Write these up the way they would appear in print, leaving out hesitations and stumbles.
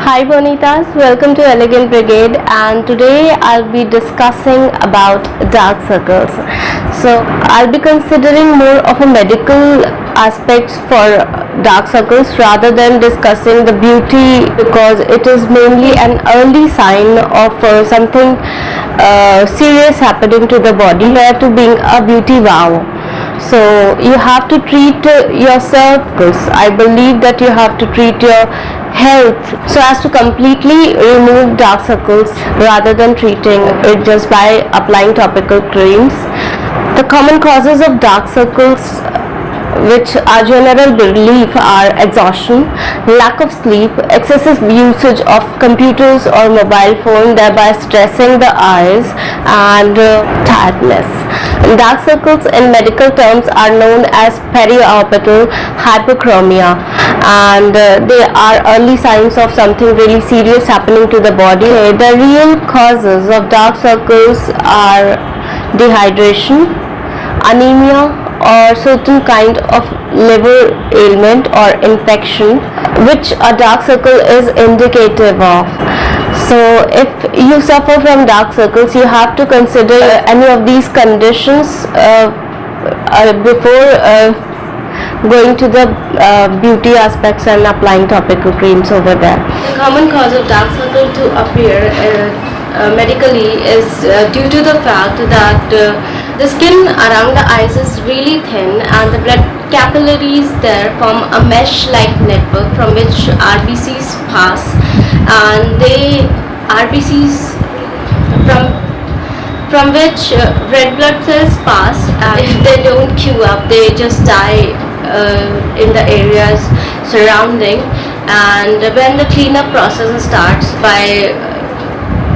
Hi Bonitas, welcome to Elegant Brigade, and today I'll be discussing about dark circles. So I'll be considering more of a medical aspects for dark circles rather than discussing the beauty, because it is mainly an early sign of something serious happening to the body, where to being a beauty wow. So you have to treat yourself. I believe that you have to treat your health so as to completely remove dark circles rather than treating it just by applying topical creams. The common causes of dark circles, which our general belief are exhaustion, lack of sleep, excessive usage of computers or mobile phone, thereby stressing the eyes, and tiredness. Dark circles in medical terms are known as periorbital hyperchromia, and they are early signs of something really serious happening to the body. The real causes of dark circles are dehydration, anemia, or certain kind of liver ailment or infection, which a dark circle is indicative of. So if you suffer from dark circles, you have to consider any of these conditions before going to the beauty aspects and applying topical creams over there. The common cause of dark circle to appear medically is due to the fact that the skin around the eyes is really thin, and the blood capillaries there form a mesh-like network from which RBCs pass, and RBCs from which red blood cells pass, and if they don't queue up, they just die in the areas surrounding. And when the cleanup process starts by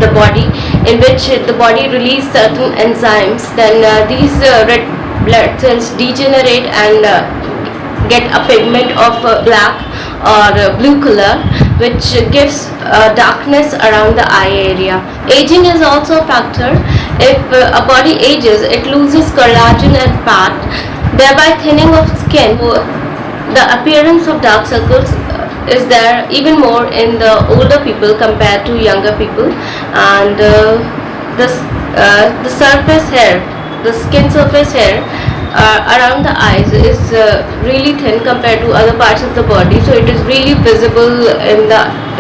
the body, in which the body releases certain enzymes, then these red blood cells degenerate and get a pigment of black or blue color, which gives darkness around the eye area. Aging is also a factor. If a body ages, it loses collagen and fat, thereby thinning of skin. The appearance of dark circles is there even more in the older people compared to younger people, and the surface hair, the skin surface hair around the eyes is really thin compared to other parts of the body, so it is really visible in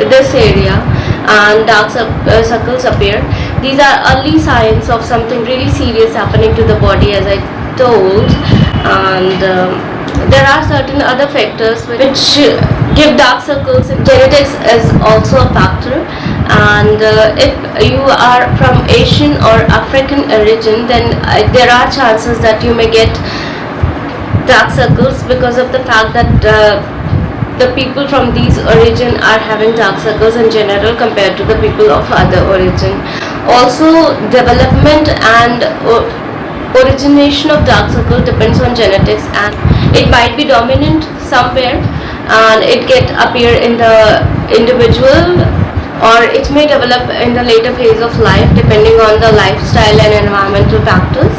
this area, and dark circles appear. These are early signs of something really serious happening to the body, as I told. And there are certain other factors which give dark circles. Genetics is also a factor, and if you are from Asian or African origin, then there are chances that you may get dark circles because of the fact that the people from these origin are having dark circles in general compared to the people of other origin. Also, development and origination of dark circle depends on genetics, and it might be dominant somewhere and it get appear in the individual, or it may develop in the later phase of life depending on the lifestyle and environmental factors.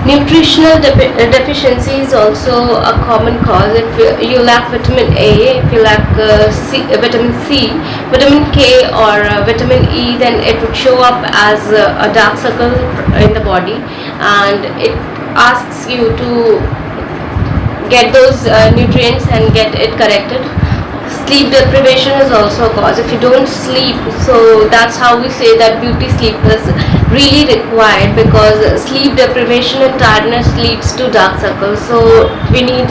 Nutritional deficiency is also a common cause. If you lack vitamin A, if you lack vitamin C, vitamin K, or vitamin E, then it would show up as a dark circle in the body, and it asks you to get those nutrients and get it corrected. Sleep deprivation is also a cause. If you don't sleep, so that's how we say that beauty sleep is really required, because sleep deprivation and tiredness leads to dark circles. So we need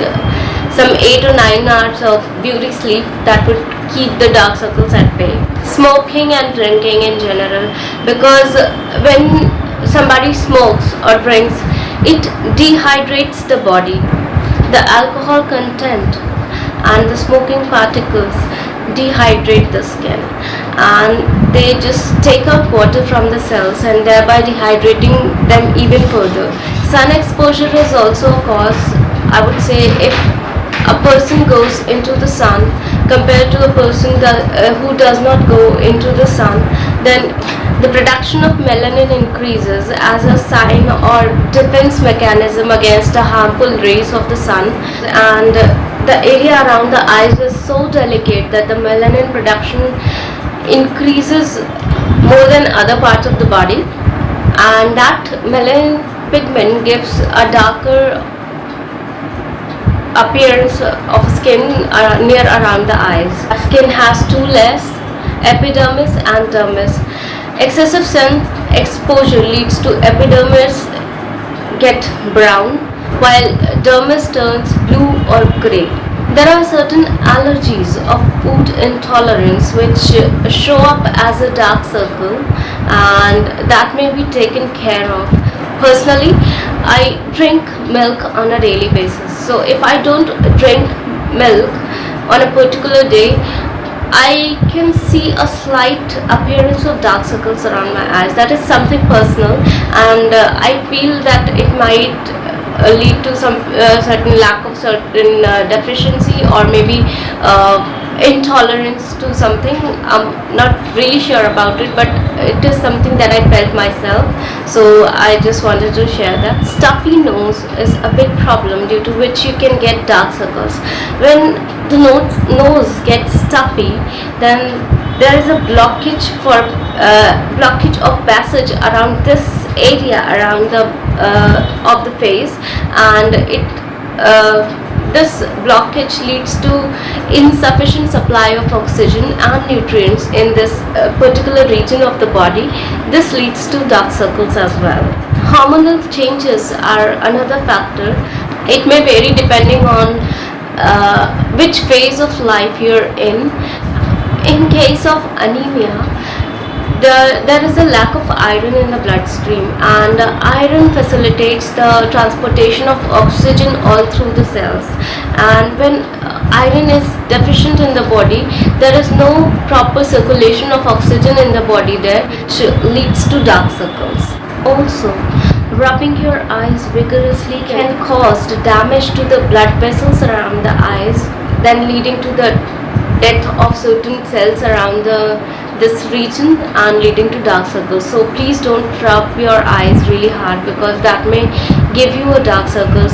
some 8 or 9 hours of beauty sleep that would keep the dark circles at bay. Smoking and drinking in general, because when somebody smokes or drinks, it dehydrates the body. The alcohol content and the smoking particles dehydrate the skin, and they just take out water from the cells and thereby dehydrating them even further. Sun exposure is also a cause. I would say if a person goes into the sun compared to a person who does not go into the sun, then the production of melanin increases as a sign or defense mechanism against the harmful rays of the sun, and the area around the eyes is so delicate that the melanin production increases more than other parts of the body, and that melanin pigment gives a darker appearance of skin near around the eyes. Skin has two layers, epidermis and dermis. Excessive sun exposure leads to epidermis get brown, while dermis turns blue or grey. There are certain allergies of food intolerance which show up as a dark circle, and that may be taken care of. Personally, I drink milk on a daily basis. So if I don't drink milk on a particular day, I can see a slight appearance of dark circles around my eyes. That is something personal, and I feel that it might lead to some certain lack of certain deficiency, or maybe intolerance to something. I'm not really sure about it, but it is something that I felt myself, so I just wanted to share that. Stuffy nose is a big problem, due to which you can get dark circles. When the nose gets stuffy, then there is a blockage of passage around this area around the of the face, and this blockage leads to insufficient supply of oxygen and nutrients in this particular region of the body. This leads to dark circles as well. Hormonal changes are another factor. It may vary depending on which phase of life you're in. In case of anemia, there is a lack of iron in the bloodstream, and iron facilitates the transportation of oxygen all through the cells. And when iron is deficient in the body, there is no proper circulation of oxygen in the body there, which leads to dark circles. Also, rubbing your eyes vigorously can cause damage to the blood vessels around the eyes, then leading to the death of certain cells around this region and leading to dark circles. So please don't rub your eyes really hard, because that may give you a dark circles.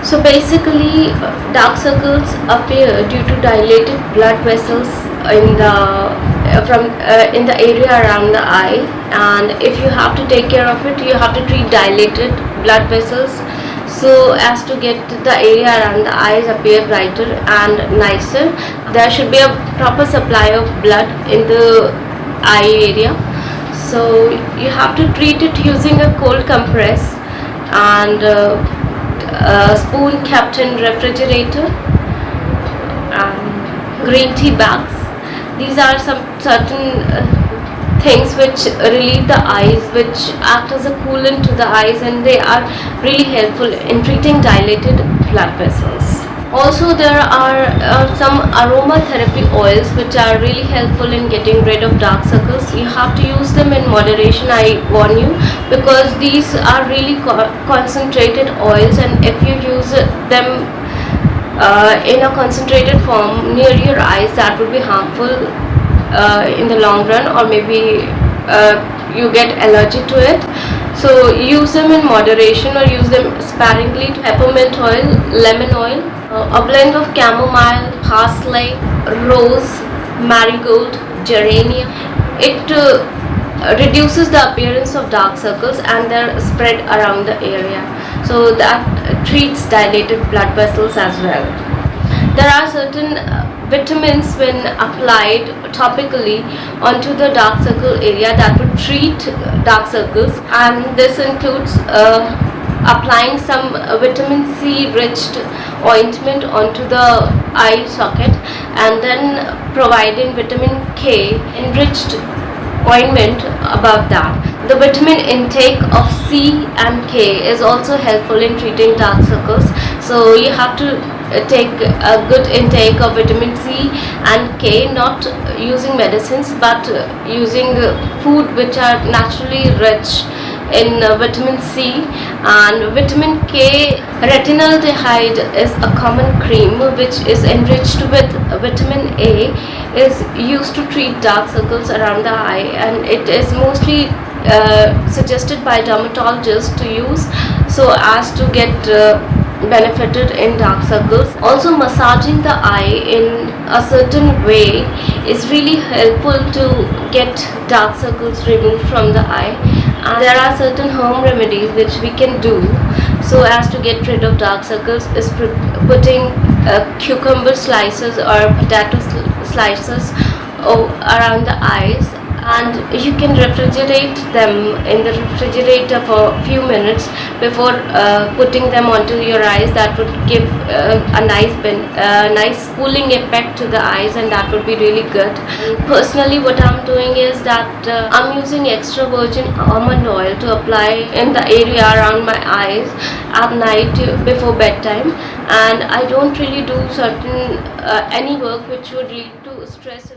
So basically, dark circles appear due to dilated blood vessels in the area around the eye, and if you have to take care of it, you have to treat dilated blood vessels so as to get the area around the eyes appear brighter and nicer. There should be a proper supply of blood in the eye area, so you have to treat it using a cold compress and a spoon kept in refrigerator and green tea bags. These are some certain things which relieve the eyes, which act as a coolant to the eyes, and they are really helpful in treating dilated blood vessels. Also, there are some aromatherapy oils which are really helpful in getting rid of dark circles. You have to use them in moderation, I warn you, because these are really concentrated oils, and if you use them in a concentrated form near your eyes, that would be harmful in the long run, or maybe you get allergy to it. So use them in moderation, or use them sparingly. Peppermint oil, lemon oil, a blend of chamomile, parsley, rose, marigold, geranium. It reduces the appearance of dark circles and their spread around the area, so that treats dilated blood vessels as well. There are certain vitamins, when applied topically onto the dark circle area, that would treat dark circles, and this includes applying some vitamin C rich ointment onto the eye socket, and then providing vitamin K enriched ointment above that. The vitamin intake of C and K is also helpful in treating dark circles, so you have to take a good intake of vitamin C and K, not using medicines but using food which are naturally rich in vitamin C and vitamin K. Retinaldehyde is a common cream which is enriched with vitamin A, is used to treat dark circles around the eye, and it is mostly suggested by dermatologists to use so as to get benefited in dark circles. Also, massaging the eye in a certain way is really helpful to get dark circles removed from the eye. And there are certain home remedies which we can do so as to get rid of dark circles, is putting cucumber slices or potato slices around the eyes, and you can refrigerate them in the refrigerator for a few minutes before putting them onto your eyes. That would give a nice cooling effect to the eyes, and that would be really good. Personally, what I'm doing is that I'm using extra virgin almond oil to apply in the area around my eyes at night before bedtime, and I don't really do certain any work which would lead to stress.